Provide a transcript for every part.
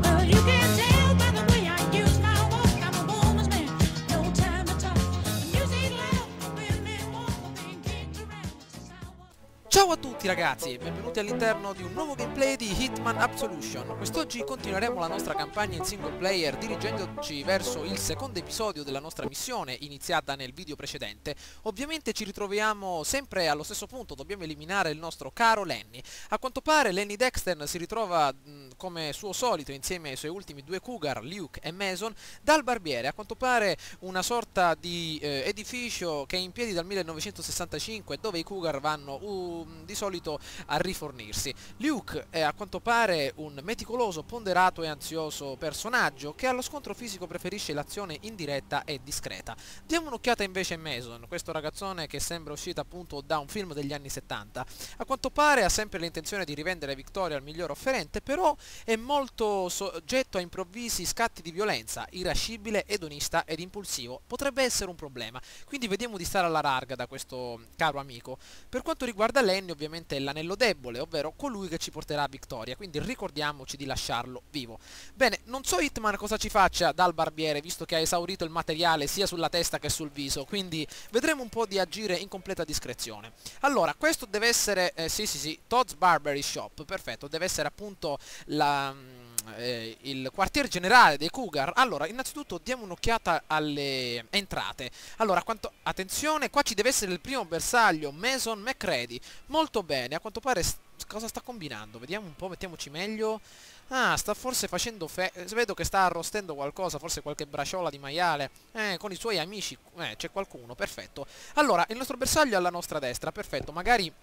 Well, you can tell by the way I use my walk, I'm a woman's man, no time to talk. The music loud, women walk, being kicked around since I was. Ciao a tutti ragazzi e benvenuti all'interno di un nuovo gameplay di Hitman Absolution. Quest'oggi continueremo la nostra campagna in single player dirigendoci verso il secondo episodio della nostra missione iniziata nel video precedente. Ovviamente ci ritroviamo sempre allo stesso punto, dobbiamo eliminare il nostro caro Lenny. A quanto pare Lenny Dexter si ritrova come suo solito insieme ai suoi ultimi due cougar, Luke e Mason, dal barbiere. A quanto pare una sorta di edificio che è in piedi dal 1965 dove i cougar vanno di solito a rifornirsi. Luke è a quanto pare un meticoloso, ponderato e ansioso personaggio che allo scontro fisico preferisce l'azione indiretta e discreta. Diamo un'occhiata invece a Mason, questo ragazzone che sembra uscito appunto da un film degli anni 70. A quanto pare ha sempre l'intenzione di rivendere Victoria al miglior offerente, però è molto soggetto a improvvisi scatti di violenza, irascibile, edonista ed impulsivo. Potrebbe essere un problema, quindi vediamo di stare alla larga da questo caro amico. Per quanto riguarda Lenny, ovviamente è l'anello debole, ovvero colui che ci porterà a vittoria, quindi ricordiamoci di lasciarlo vivo. Bene, non so Hitman cosa ci faccia dal barbiere, visto che ha esaurito il materiale sia sulla testa che sul viso, quindi vedremo un po' di agire in completa discrezione. Allora, questo deve essere, sì, Todd's Barbery Shop, perfetto, deve essere appunto il quartier generale dei cougar. Allora, innanzitutto diamo un'occhiata alle entrate. Allora, attenzione, qua ci deve essere il primo bersaglio, Mason McCready. Molto bene, a quanto pare cosa sta combinando? Vediamo un po', mettiamoci meglio. Ah, sta forse facendo vedo che sta arrostendo qualcosa, forse qualche braciola di maiale. Con i suoi amici, c'è qualcuno, perfetto. Allora, il nostro bersaglio è alla nostra destra, perfetto, magari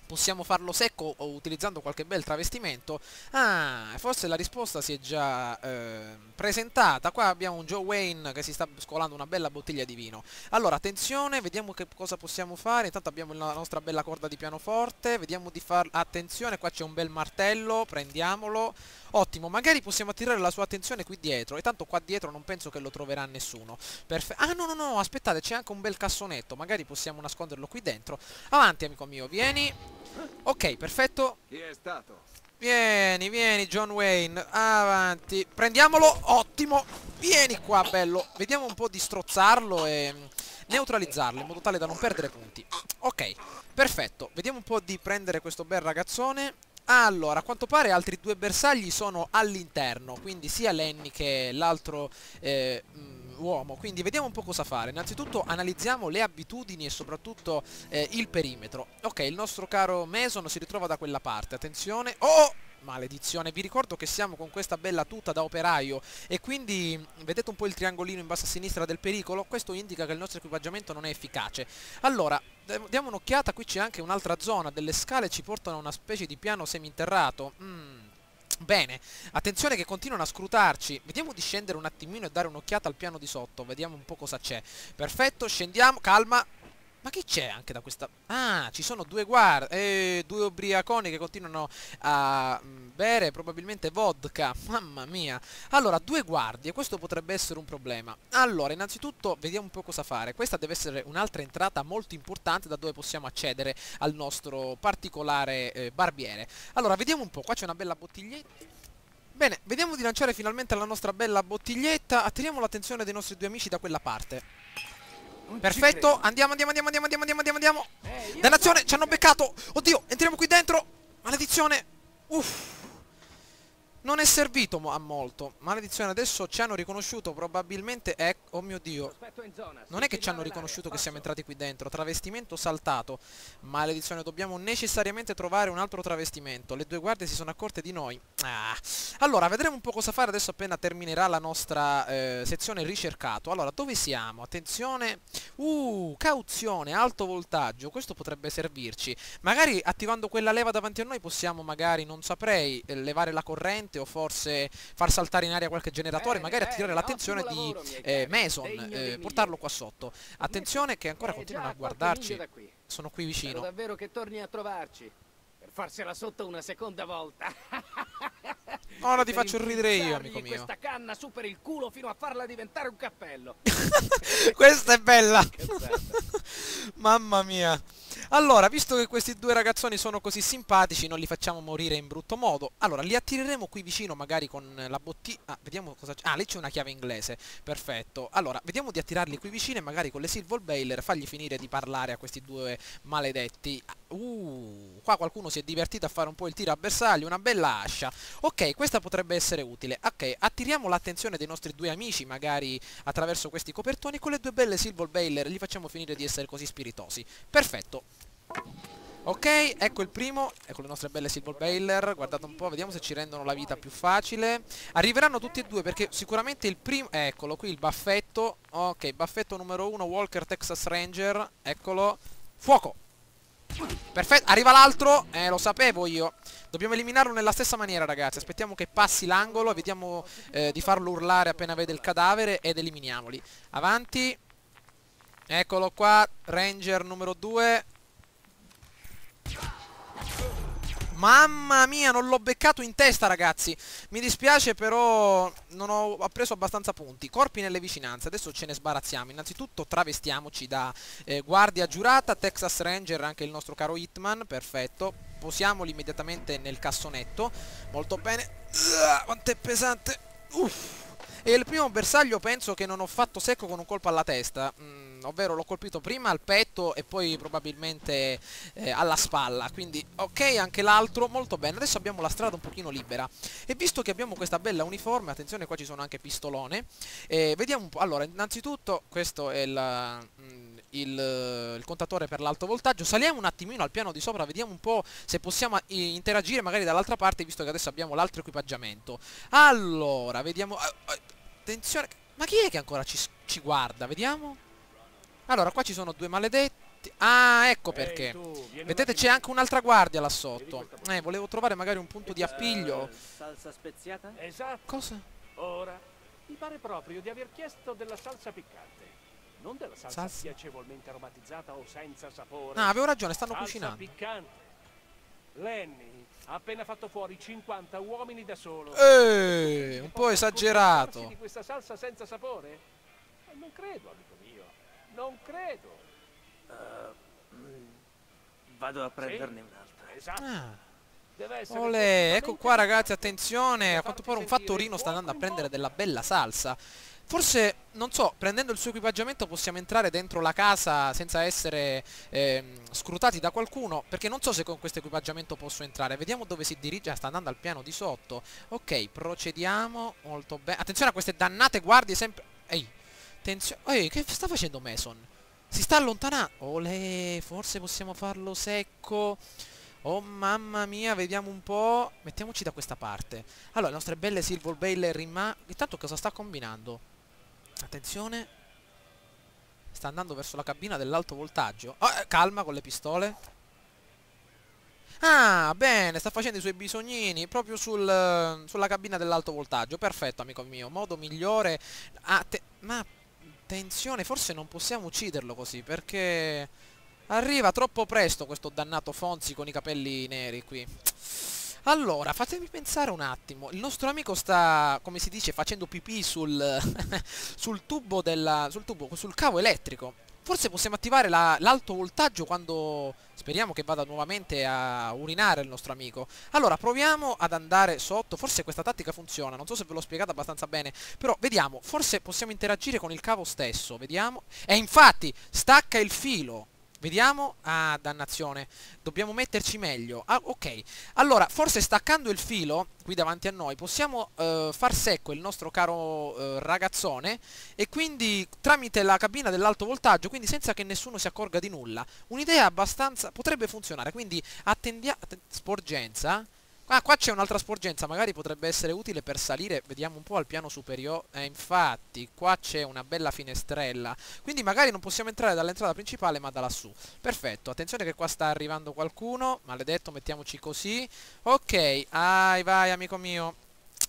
possiamo farlo secco o utilizzando qualche bel travestimento. Ah, forse la risposta si è già presentata. Qua abbiamo un Joe Wayne che si sta scolando una bella bottiglia di vino. Allora, attenzione, vediamo che cosa possiamo fare. Intanto abbiamo la nostra bella corda di pianoforte. Vediamo di far... Attenzione, qua c'è un bel martello, prendiamolo. Ottimo, magari possiamo attirare la sua attenzione qui dietro. E tanto qua dietro non penso che lo troverà nessuno. Ah, no, aspettate, c'è anche un bel cassonetto. Magari possiamo nasconderlo qui dentro. Avanti, amico mio, vieni. Ok, perfetto. Chi è stato? Vieni, John Wayne. Avanti. Prendiamolo. Ottimo. Vieni qua, bello. Vediamo un po' di strozzarlo e neutralizzarlo in modo tale da non perdere punti. Ok, perfetto. Vediamo un po' di prendere questo bel ragazzone. Allora, a quanto pare altri due bersagli sono all'interno, quindi sia Lenny che l'altro uomo, quindi vediamo un po' cosa fare. Innanzitutto analizziamo le abitudini e soprattutto il perimetro. Ok, il nostro caro Mason si ritrova da quella parte, attenzione. Oh! Maledizione, vi ricordo che siamo con questa bella tuta da operaio e quindi vedete un po' il triangolino in basso a sinistra del pericolo? Questo indica che il nostro equipaggiamento non è efficace. Allora, diamo un'occhiata, qui c'è anche un'altra zona, delle scale ci portano a una specie di piano seminterrato. Bene, attenzione che continuano a scrutarci. Vediamo di scendere un attimino e dare un'occhiata al piano di sotto. Vediamo un po' cosa c'è. Perfetto, scendiamo, calma. Ma chi c'è anche da questa... Ah, ci sono due due ubriaconi che continuano a bere probabilmente vodka. Mamma mia. Allora, due guardie, questo potrebbe essere un problema. Allora, innanzitutto vediamo un po' cosa fare. Questa deve essere un'altra entrata molto importante da dove possiamo accedere al nostro particolare barbiere. Allora, vediamo un po', qua c'è una bella bottiglietta. Bene, vediamo di lanciare finalmente la nostra bella bottiglietta. Attiriamo l'attenzione dei nostri due amici da quella parte. Perfetto, andiamo. Dannazione, ci hanno beccato. Oddio, entriamo qui dentro. Maledizione. Uff. Non è servito a molto. Maledizione, adesso ci hanno riconosciuto probabilmente... Oh mio Dio. Non è che ci hanno riconosciuto che siamo entrati qui dentro. Travestimento saltato. Maledizione, dobbiamo necessariamente trovare un altro travestimento. Le due guardie si sono accorte di noi. Allora, vedremo un po' cosa fare adesso appena terminerà la nostra sezione ricercato. Allora, dove siamo? Attenzione. Cauzione, alto voltaggio. Questo potrebbe servirci. Magari attivando quella leva davanti a noi possiamo magari, non saprei, levare la corrente o forse far saltare in aria qualche generatore, magari attirare l'attenzione di Mason, portarlo qua sotto. Attenzione che ancora continuano a guardarci. Sono qui vicino. Spero davvero che torni a trovarci per farsela sotto una seconda volta. Ora ti faccio ridere io, amico mio. Questa canna su per il culo fino a farla diventare un cappello. Questa è bella. Mamma mia. Allora, visto che questi due ragazzoni sono così simpatici, non li facciamo morire in brutto modo. Allora, li attireremo qui vicino magari con la bottiglia. Ah, vediamo cosa c'è. Ah, lì c'è una chiave inglese. Perfetto. Allora, vediamo di attirarli qui vicino e magari con le Silver Bailer fargli finire di parlare a questi due maledetti. Qua qualcuno si è divertito a fare un po' il tiro a bersaglio, una bella ascia. Ok, questa potrebbe essere utile. Ok, attiriamo l'attenzione dei nostri due amici, magari attraverso questi copertoni. Con le due belle Silver Bailer li facciamo finire di essere così spiritosi. Perfetto. Ok, ecco il primo, ecco le nostre belle Silver Bailer, guardate un po', vediamo se ci rendono la vita più facile. Arriveranno tutti e due perché sicuramente il primo, eccolo qui il baffetto, ok, baffetto numero 1, Walker Texas Ranger, eccolo, fuoco! Perfetto, arriva l'altro, lo sapevo io. Dobbiamo eliminarlo nella stessa maniera ragazzi, aspettiamo che passi l'angolo e vediamo di farlo urlare appena vede il cadavere ed eliminiamoli. Avanti, eccolo qua, Ranger numero 2. Mamma mia, non l'ho beccato in testa ragazzi. Mi dispiace però non ho preso abbastanza punti. Corpi nelle vicinanze, adesso ce ne sbarazziamo. Innanzitutto travestiamoci da guardia giurata, Texas Ranger, anche il nostro caro Hitman. Perfetto, posiamoli immediatamente nel cassonetto. Molto bene. Quanto è pesante. Uff. E il primo bersaglio penso che non ho fatto secco con un colpo alla testa, ovvero l'ho colpito prima al petto e poi probabilmente alla spalla. Quindi ok, anche l'altro, molto bene. Adesso abbiamo la strada un pochino libera. E visto che abbiamo questa bella uniforme, attenzione qua ci sono anche pistolone, vediamo un po'. Allora, innanzitutto questo è il contatore per l'alto voltaggio. Saliamo un attimino al piano di sopra, vediamo un po' se possiamo interagire magari dall'altra parte, visto che adesso abbiamo l'altro equipaggiamento. Allora, vediamo. Attenzione, ma chi è che ancora ci guarda? Vediamo. Allora, qua ci sono due maledetti. Ah, ecco perché. Vedete, c'è anche un'altra guardia là sotto. Volevo trovare magari un punto di appiglio. Salsa speziata? Esatto. Cosa? Ora, mi pare proprio di aver chiesto della salsa piccante. Non della salsa piacevolmente aromatizzata o senza sapore. Ah, avevo ragione, stanno Salsa cucinando. piccante. Lenny ha appena fatto fuori 50 uomini da solo. Un po' Possa esagerato. accontentarsi di questa salsa senza sapore? Non credo, amico mio. Non credo. Vado a prenderne un'altra. Esatto. Ah. Deve essere Olè, ecco qua effettivamente ragazzi, attenzione, a quanto pare un farti fattorino sentire sta andando a fuoco in prendere bocca. della bella salsa. Forse, non so, prendendo il suo equipaggiamento possiamo entrare dentro la casa senza essere scrutati da qualcuno, perché non so se con questo equipaggiamento posso entrare. Vediamo dove si dirige, sta andando al piano di sotto. Ok, procediamo, molto bene. Attenzione a queste dannate guardie sempre. Ehi, attenzione. Ehi, che sta facendo Mason? Si sta allontanando. Olè, forse possiamo farlo secco. Oh mamma mia, vediamo un po'. Mettiamoci da questa parte. Allora, le nostre belle Silver Bailer intanto cosa sta combinando? Attenzione. Sta andando verso la cabina dell'alto voltaggio. Calma con le pistole. Ah, bene, sta facendo i suoi bisognini proprio sulla cabina dell'alto voltaggio. Perfetto, amico mio. Modo migliore. Ma attenzione, forse non possiamo ucciderlo così, perché arriva troppo presto questo dannato Fonzi con i capelli neri qui. Allora, fatemi pensare un attimo. Il nostro amico sta, come si dice, facendo pipì sul sul cavo elettrico. Forse possiamo attivare l'alto voltaggio quando speriamo che vada nuovamente a urinare il nostro amico. Allora, proviamo ad andare sotto. Forse questa tattica funziona. Non so se ve l'ho spiegata abbastanza bene. Però, vediamo. Forse possiamo interagire con il cavo stesso. Vediamo. E infatti, stacca il filo. Vediamo. Ah, dannazione. Dobbiamo metterci meglio. Ah, ok. Allora, forse staccando il filo qui davanti a noi possiamo far secco il nostro caro ragazzone, e quindi tramite la cabina dell'alto voltaggio, quindi senza che nessuno si accorga di nulla. Un'idea abbastanza potrebbe funzionare. Quindi attendiamo. Sporgenza. Ah, qua c'è un'altra sporgenza, magari potrebbe essere utile per salire, vediamo un po' al piano superiore. Infatti, qua c'è una bella finestrella, quindi magari non possiamo entrare dall'entrata principale ma da lassù. Perfetto, attenzione che qua sta arrivando qualcuno, maledetto, mettiamoci così. Ok, vai amico mio.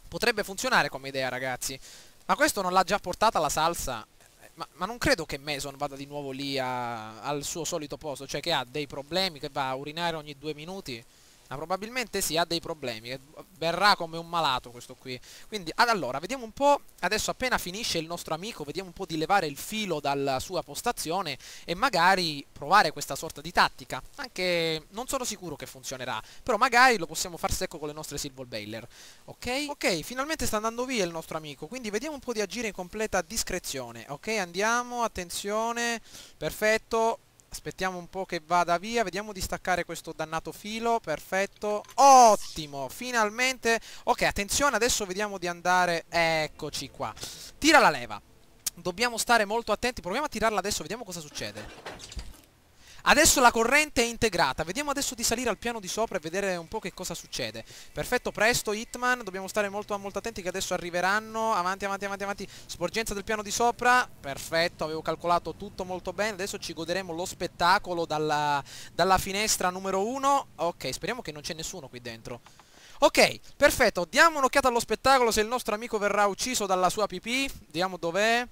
Potrebbe funzionare come idea ragazzi. Ma questo non l'ha già portata la salsa? Ma non credo che Mason vada di nuovo lì al suo solito posto, cioè che ha dei problemi, che va a urinare ogni 2 minuti. Ma probabilmente sì, ha dei problemi. Verrà come un malato questo qui. Quindi, allora, vediamo un po'. Adesso appena finisce il nostro amico, vediamo un po' di levare il filo dalla sua postazione e magari provare questa sorta di tattica. Anche non sono sicuro che funzionerà, però magari lo possiamo far secco con le nostre Silver Bailer. Ok? Ok, finalmente sta andando via il nostro amico, quindi vediamo un po' di agire in completa discrezione. Ok, andiamo, attenzione. Perfetto. Aspettiamo un po' che vada via. Vediamo di staccare questo dannato filo. Perfetto. Ottimo. Finalmente. Ok, attenzione. Adesso vediamo di andare. Eccoci qua. Tira la leva. Dobbiamo stare molto attenti. Proviamo a tirarla adesso. Vediamo cosa succede. Adesso la corrente è integrata. Vediamo adesso di salire al piano di sopra e vedere un po' che cosa succede. Perfetto, presto Hitman. Dobbiamo stare molto attenti che adesso arriveranno. Avanti, avanti, avanti, avanti. Sporgenza del piano di sopra. Perfetto, avevo calcolato tutto molto bene. Adesso ci goderemo lo spettacolo dalla finestra numero 1. Ok, speriamo che non c'è nessuno qui dentro. Ok, perfetto. Diamo un'occhiata allo spettacolo se il nostro amico verrà ucciso dalla sua pipì. Vediamo dov'è.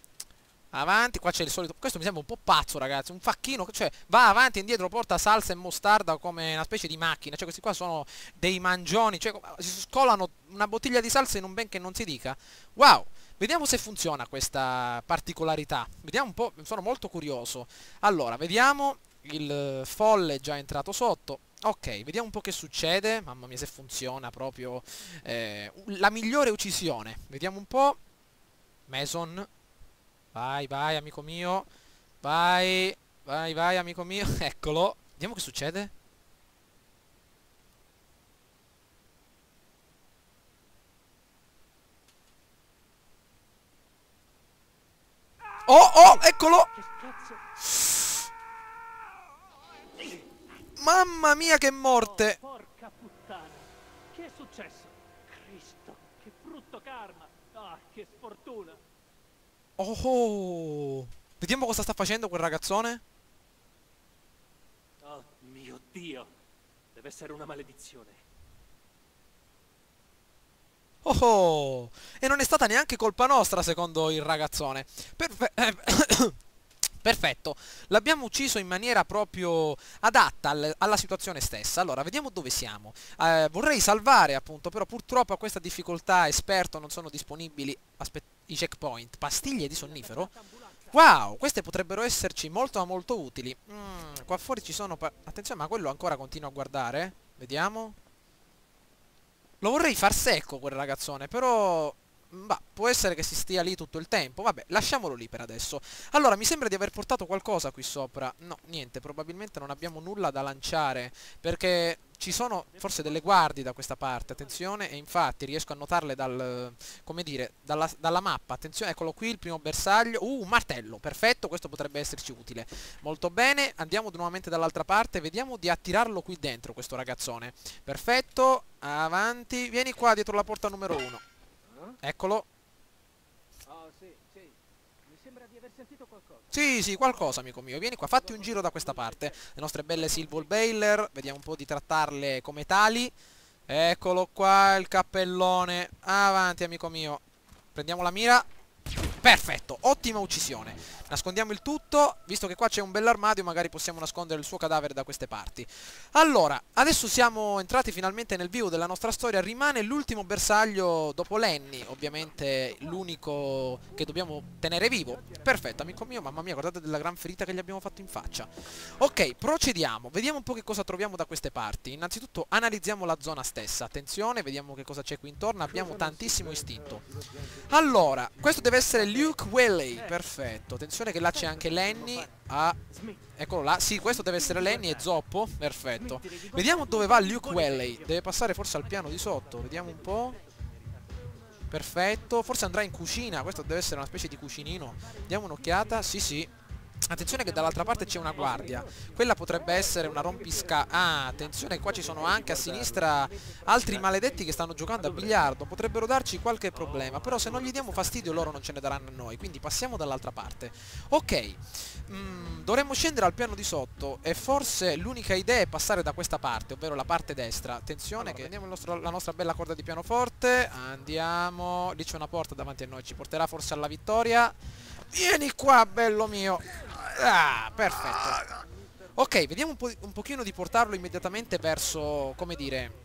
Avanti, qua c'è il solito. Questo mi sembra un po' pazzo, ragazzi. Un facchino, cioè va avanti e indietro, porta salsa e mostarda come una specie di macchina. Cioè questi qua sono dei mangioni. Cioè si scolano una bottiglia di salsa in un ben che non si dica. Wow, vediamo se funziona questa particolarità. Vediamo un po', sono molto curioso. Allora, vediamo. Il folle è già entrato sotto. Ok, vediamo un po' che succede. Mamma mia, se funziona proprio. La migliore uccisione. Vediamo un po'. Mason. Vai, vai, amico mio. Vai, vai, vai, amico mio. Eccolo. Vediamo che succede. Oh, oh, eccolo. Che cazzo? Mamma mia, che morte. Oh, porca puttana. Che è successo? Cristo, che brutto karma. Ah, che sfortuna. Oh, vediamo cosa sta facendo quel ragazzone. Oh mio Dio. Deve essere una maledizione. Oh, e non è stata neanche colpa nostra, secondo il ragazzone. Perfetto, l'abbiamo ucciso in maniera proprio adatta alla situazione stessa. Allora, vediamo dove siamo. Vorrei salvare, appunto, però purtroppo a questa difficoltà esperto non sono disponibili i checkpoint. Pastiglie di sonnifero? Wow, queste potrebbero esserci molto ma molto utili. Qua fuori ci sono... Attenzione, ma quello ancora continua a guardare? Vediamo. Lo vorrei far secco quel ragazzone, però... Bah, può essere che si stia lì tutto il tempo. Vabbè, lasciamolo lì per adesso. Allora, mi sembra di aver portato qualcosa qui sopra. No, niente, probabilmente non abbiamo nulla da lanciare, perché ci sono forse delle guardie da questa parte. Attenzione, e infatti riesco a notarle come dire, dalla mappa. Attenzione, eccolo qui, il primo bersaglio. Un martello, perfetto, questo potrebbe esserci utile. Molto bene, andiamo nuovamente dall'altra parte. Vediamo di attirarlo qui dentro, questo ragazzone. Perfetto, avanti. Vieni qua dietro la porta numero 1. Eccolo. Oh, sì, sì. Mi sembra di aver sentito qualcosa. Sì, sì, qualcosa, amico mio. Vieni qua, fatti un giro da questa parte. Le nostre belle Silver Bailer. Vediamo un po' di trattarle come tali. Eccolo qua, il cappellone. Avanti, amico mio. Prendiamo la mira. Perfetto, ottima uccisione. Nascondiamo il tutto. Visto che qua c'è un bell'armadio, magari possiamo nascondere il suo cadavere da queste parti. Allora, adesso siamo entrati finalmente nel vivo della nostra storia. Rimane l'ultimo bersaglio dopo Lenny. Ovviamente l'unico che dobbiamo tenere vivo. Perfetto, amico mio. Mamma mia, guardate della gran ferita che gli abbiamo fatto in faccia. Ok, procediamo. Vediamo un po' che cosa troviamo da queste parti. Innanzitutto analizziamo la zona stessa. Attenzione, vediamo che cosa c'è qui intorno. Abbiamo tantissimo istinto. Allora, questo deve essere Luke Whaley. Perfetto, attenzione che là c'è anche Lenny. Eccolo là. Sì, questo deve essere Lenny e Zoppo. Perfetto. Vediamo dove va Luke Whaley. Deve passare forse al piano di sotto. Vediamo un po'. Perfetto. Forse andrà in cucina. Questo deve essere una specie di cucinino. Diamo un'occhiata. Sì, sì. Attenzione che dall'altra parte c'è una guardia. Quella potrebbe essere una rompisca. Ah, attenzione, qua ci sono anche a sinistra altri maledetti che stanno giocando a biliardo. Potrebbero darci qualche problema, però se non gli diamo fastidio loro non ce ne daranno a noi. Quindi passiamo dall'altra parte. Ok, dovremmo scendere al piano di sotto e forse l'unica idea è passare da questa parte, ovvero la parte destra. Attenzione che andiamo la nostra bella corda di pianoforte. Andiamo. Lì c'è una porta davanti a noi, ci porterà forse alla vittoria. Vieni qua, bello mio. Ah, perfetto. Ok, vediamo un pochino di portarlo immediatamente verso, come dire,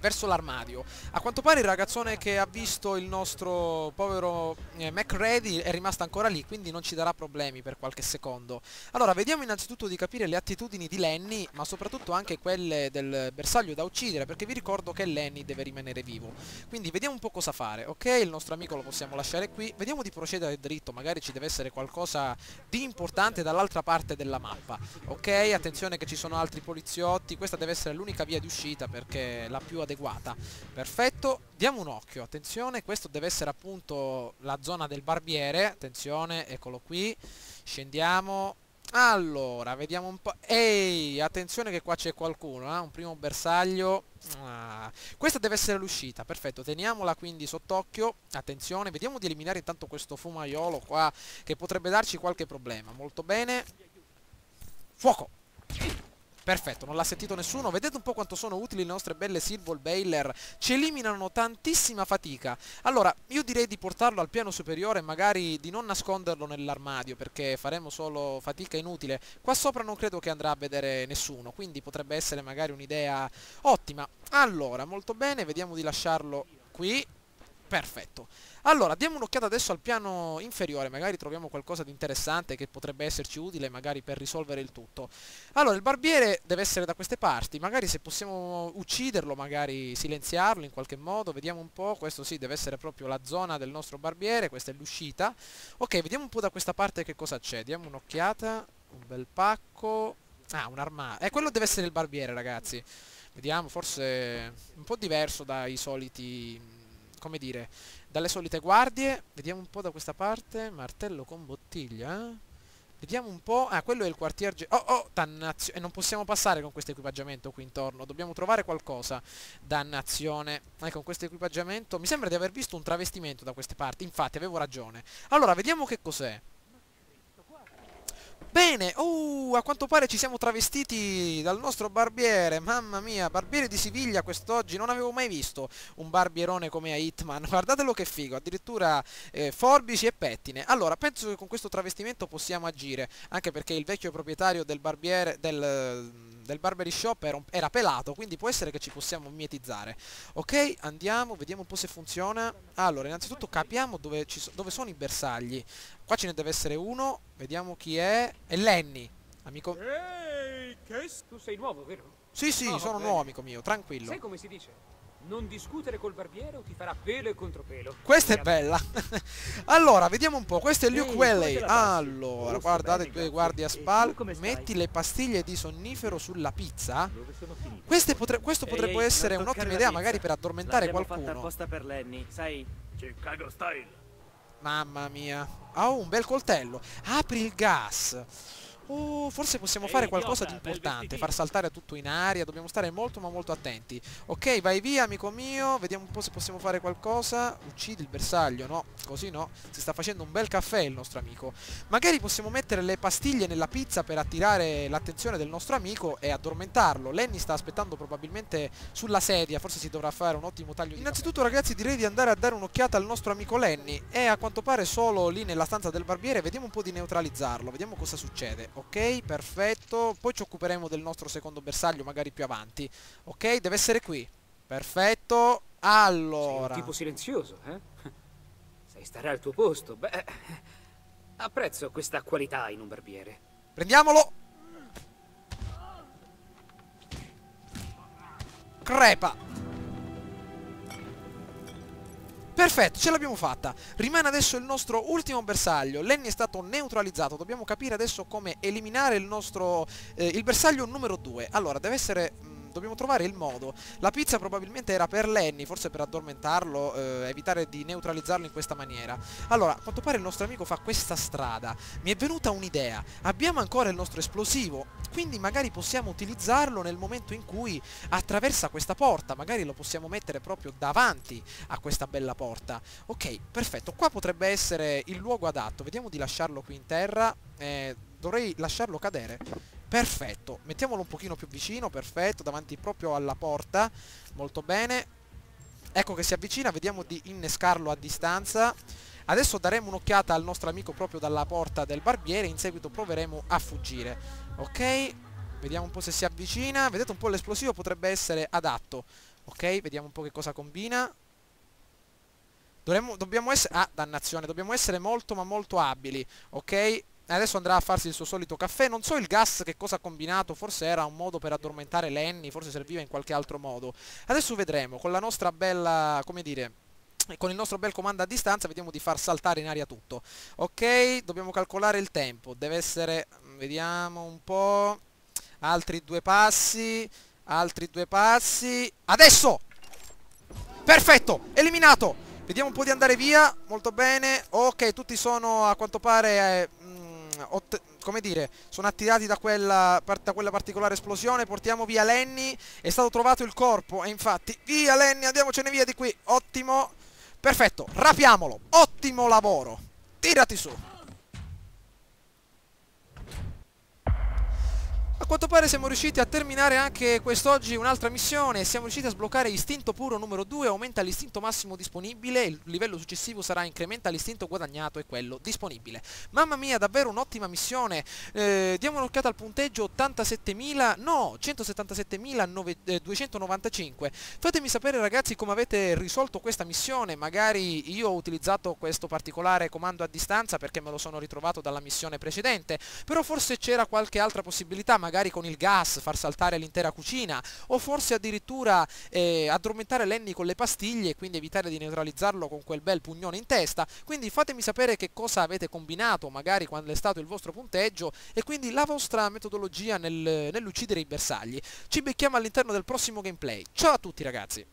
verso l'armadio. A quanto pare il ragazzone che ha visto il nostro povero MacReady è rimasto ancora lì, quindi non ci darà problemi per qualche secondo. Allora, vediamo innanzitutto di capire le attitudini di Lenny, ma soprattutto anche quelle del bersaglio da uccidere, perché vi ricordo che Lenny deve rimanere vivo. Quindi vediamo un po' cosa fare, ok? Il nostro amico lo possiamo lasciare qui. Vediamo di procedere dritto, magari ci deve essere qualcosa di importante dall'altra parte della mappa. Ok, attenzione che ci sono altri poliziotti, questa deve essere l'unica via di uscita perché la più adeguata. Perfetto, diamo un occhio, attenzione, questo deve essere appunto la zona del barbiere, attenzione, eccolo qui, scendiamo. Allora, vediamo un po'. Ehi, attenzione che qua c'è qualcuno, un primo bersaglio. Questa deve essere l'uscita, perfetto, teniamola quindi sott'occhio. Attenzione, vediamo di eliminare intanto questo fumaiolo qua che potrebbe darci qualche problema. Molto bene. Fuoco. Perfetto, non l'ha sentito nessuno. Vedete un po' quanto sono utili le nostre belle Silver Bailer. Ci eliminano tantissima fatica. Allora, io direi di portarlo al piano superiore e magari di non nasconderlo nell'armadio, perché faremo solo fatica inutile. Qua sopra non credo che andrà a vedere nessuno, quindi potrebbe essere magari un'idea ottima. Allora, molto bene, vediamo di lasciarlo qui. Perfetto. Allora, diamo un'occhiata adesso al piano inferiore, magari troviamo qualcosa di interessante che potrebbe esserci utile magari per risolvere il tutto. Allora, il barbiere deve essere da queste parti, magari se possiamo ucciderlo, magari silenziarlo in qualche modo, vediamo un po', questo sì, deve essere proprio la zona del nostro barbiere, questa è l'uscita. Ok, vediamo un po' da questa parte che cosa c'è, diamo un'occhiata, un bel pacco, un armadio, quello deve essere il barbiere ragazzi. Vediamo, forse un po' diverso dai soliti, come dire, dalle solite guardie. Vediamo un po' da questa parte. Martello con bottiglia. Vediamo un po'. Quello è il quartier dannazio. E non possiamo passare con questo equipaggiamento qui intorno. Dobbiamo trovare qualcosa. Dannazione. Con questo equipaggiamento mi sembra di aver visto un travestimento da queste parti. Infatti avevo ragione. Allora vediamo che cos'è. Bene, a quanto pare ci siamo travestiti dal nostro barbiere, mamma mia, barbiere di Siviglia quest'oggi, non avevo mai visto un barbierone come a Hitman, guardatelo che figo, addirittura forbici e pettine. Allora, penso che con questo travestimento possiamo agire, anche perché il vecchio proprietario del barbiere, del barbery shop era pelato, quindi può essere che ci possiamo mimetizzare. Ok, andiamo, vediamo un po' se funziona. Allora, innanzitutto capiamo dove sono i bersagli. Qua ce ne deve essere uno, vediamo chi è. È Lenny, amico. Ehi, tu sei nuovo, vero? Sì, sono bene. nuovo amico mio, tranquillo. Sai come si dice? Non discutere col barbiere o ti farà pelo e contropelo. Questa è bella. Allora, vediamo un po'. Questo è Luke Ehi, Welley. come te la passi? Allora, Sto guardate bene, due grazie. guardie a E spalle. tu come stai? Metti le pastiglie di sonnifero sulla pizza. Dove sono finito? Questo potrebbe Ehi, essere non toccare un'ottima la idea, pizza. magari per addormentare L'abbiamo fatta qualcuno. apposta per Lenny, sai? Chicago style. Mamma mia. Un bel coltello. Apri il gas. Forse possiamo fare qualcosa di idiota, bel importante. vestitino. Far saltare tutto in aria. Dobbiamo stare molto ma molto attenti. Ok, vai via amico mio. Vediamo un po' se possiamo fare qualcosa. Uccidi il bersaglio. No, così no. Si sta facendo un bel caffè il nostro amico. Magari possiamo mettere le pastiglie nella pizza per attirare l'attenzione del nostro amico e addormentarlo. Lenny sta aspettando probabilmente sulla sedia. Forse si dovrà fare un ottimo taglio di Innanzitutto ragazzi direi di andare a dare un'occhiata al nostro amico Lenny. È a quanto pare solo lì nella stanza del barbiere. Vediamo un po' di neutralizzarlo. Vediamo cosa succede. Ok, perfetto. Poi ci occuperemo del nostro secondo bersaglio magari più avanti. Ok, deve essere qui. Perfetto. Sei Allora, un tipo silenzioso, eh? Sai stare al tuo posto. Beh, apprezzo questa qualità in un barbiere. prendiamolo. Crepa. Perfetto, ce l'abbiamo fatta. Rimane adesso il nostro ultimo bersaglio. Lenny è stato neutralizzato. Dobbiamo capire adesso come eliminare il nostro il bersaglio numero 2. Allora, deve essere dobbiamo trovare il modo. La pizza probabilmente era per Lenny, forse per addormentarlo, evitare di neutralizzarlo in questa maniera. Allora, a quanto pare il nostro amico fa questa strada. Mi è venuta un'idea. Abbiamo ancora il nostro esplosivo, quindi magari possiamo utilizzarlo nel momento in cui attraversa questa porta. Magari lo possiamo mettere proprio davanti a questa bella porta. Ok, perfetto. Qua potrebbe essere il luogo adatto. Vediamo di lasciarlo qui in terra. Dovrei lasciarlo cadere. Perfetto, mettiamolo un pochino più vicino, perfetto, davanti proprio alla porta. Molto bene. Ecco che si avvicina, vediamo di innescarlo a distanza. Adesso daremo un'occhiata al nostro amico proprio dalla porta del barbiere. In seguito proveremo a fuggire. Ok, Vediamo un po' se si avvicina. Vedete un po' l'esplosivo potrebbe essere adatto. Ok, vediamo un po' che cosa combina. Dobbiamo essere... Ah, dannazione, dobbiamo essere molto ma molto abili. Ok, adesso andrà a farsi il suo solito caffè. Non so il gas che cosa ha combinato. Forse era un modo per addormentare Lenny. Forse serviva in qualche altro modo. Adesso vedremo con la nostra bella... come dire... con il nostro bel comando a distanza vediamo di far saltare in aria tutto. Ok, dobbiamo calcolare il tempo. Deve essere... vediamo un po'... altri 2 passi. Altri 2 passi. Adesso! Perfetto! Eliminato! Vediamo un po' di andare via. Molto bene. Ok, tutti sono a quanto pare... come dire, sono attirati da quella particolare esplosione. Portiamo via Lenny. È stato trovato il corpo. E infatti, via Lenny, andiamocene via di qui. Ottimo. Perfetto, rapiamolo. Ottimo lavoro. Tirati su. A quanto pare siamo riusciti a terminare anche quest'oggi un'altra missione. Siamo riusciti a sbloccare istinto puro numero 2. Aumenta l'istinto massimo disponibile. Il livello successivo sarà incrementa l'istinto guadagnato e quello disponibile. Mamma mia, davvero un'ottima missione. Diamo un'occhiata al punteggio. 87.000, no, 177.295. Fatemi sapere ragazzi come avete risolto questa missione. Magari io ho utilizzato questo particolare comando a distanza perché me lo sono ritrovato dalla missione precedente. Però forse c'era qualche altra possibilità, magari con il gas far saltare l'intera cucina, o forse addirittura addormentare Lenny con le pastiglie e quindi evitare di neutralizzarlo con quel bel pugnone in testa. Quindi fatemi sapere che cosa avete combinato, magari quando è stato il vostro punteggio e quindi la vostra metodologia nell'uccidere i bersagli. Ci becchiamo all'interno del prossimo gameplay. Ciao a tutti ragazzi!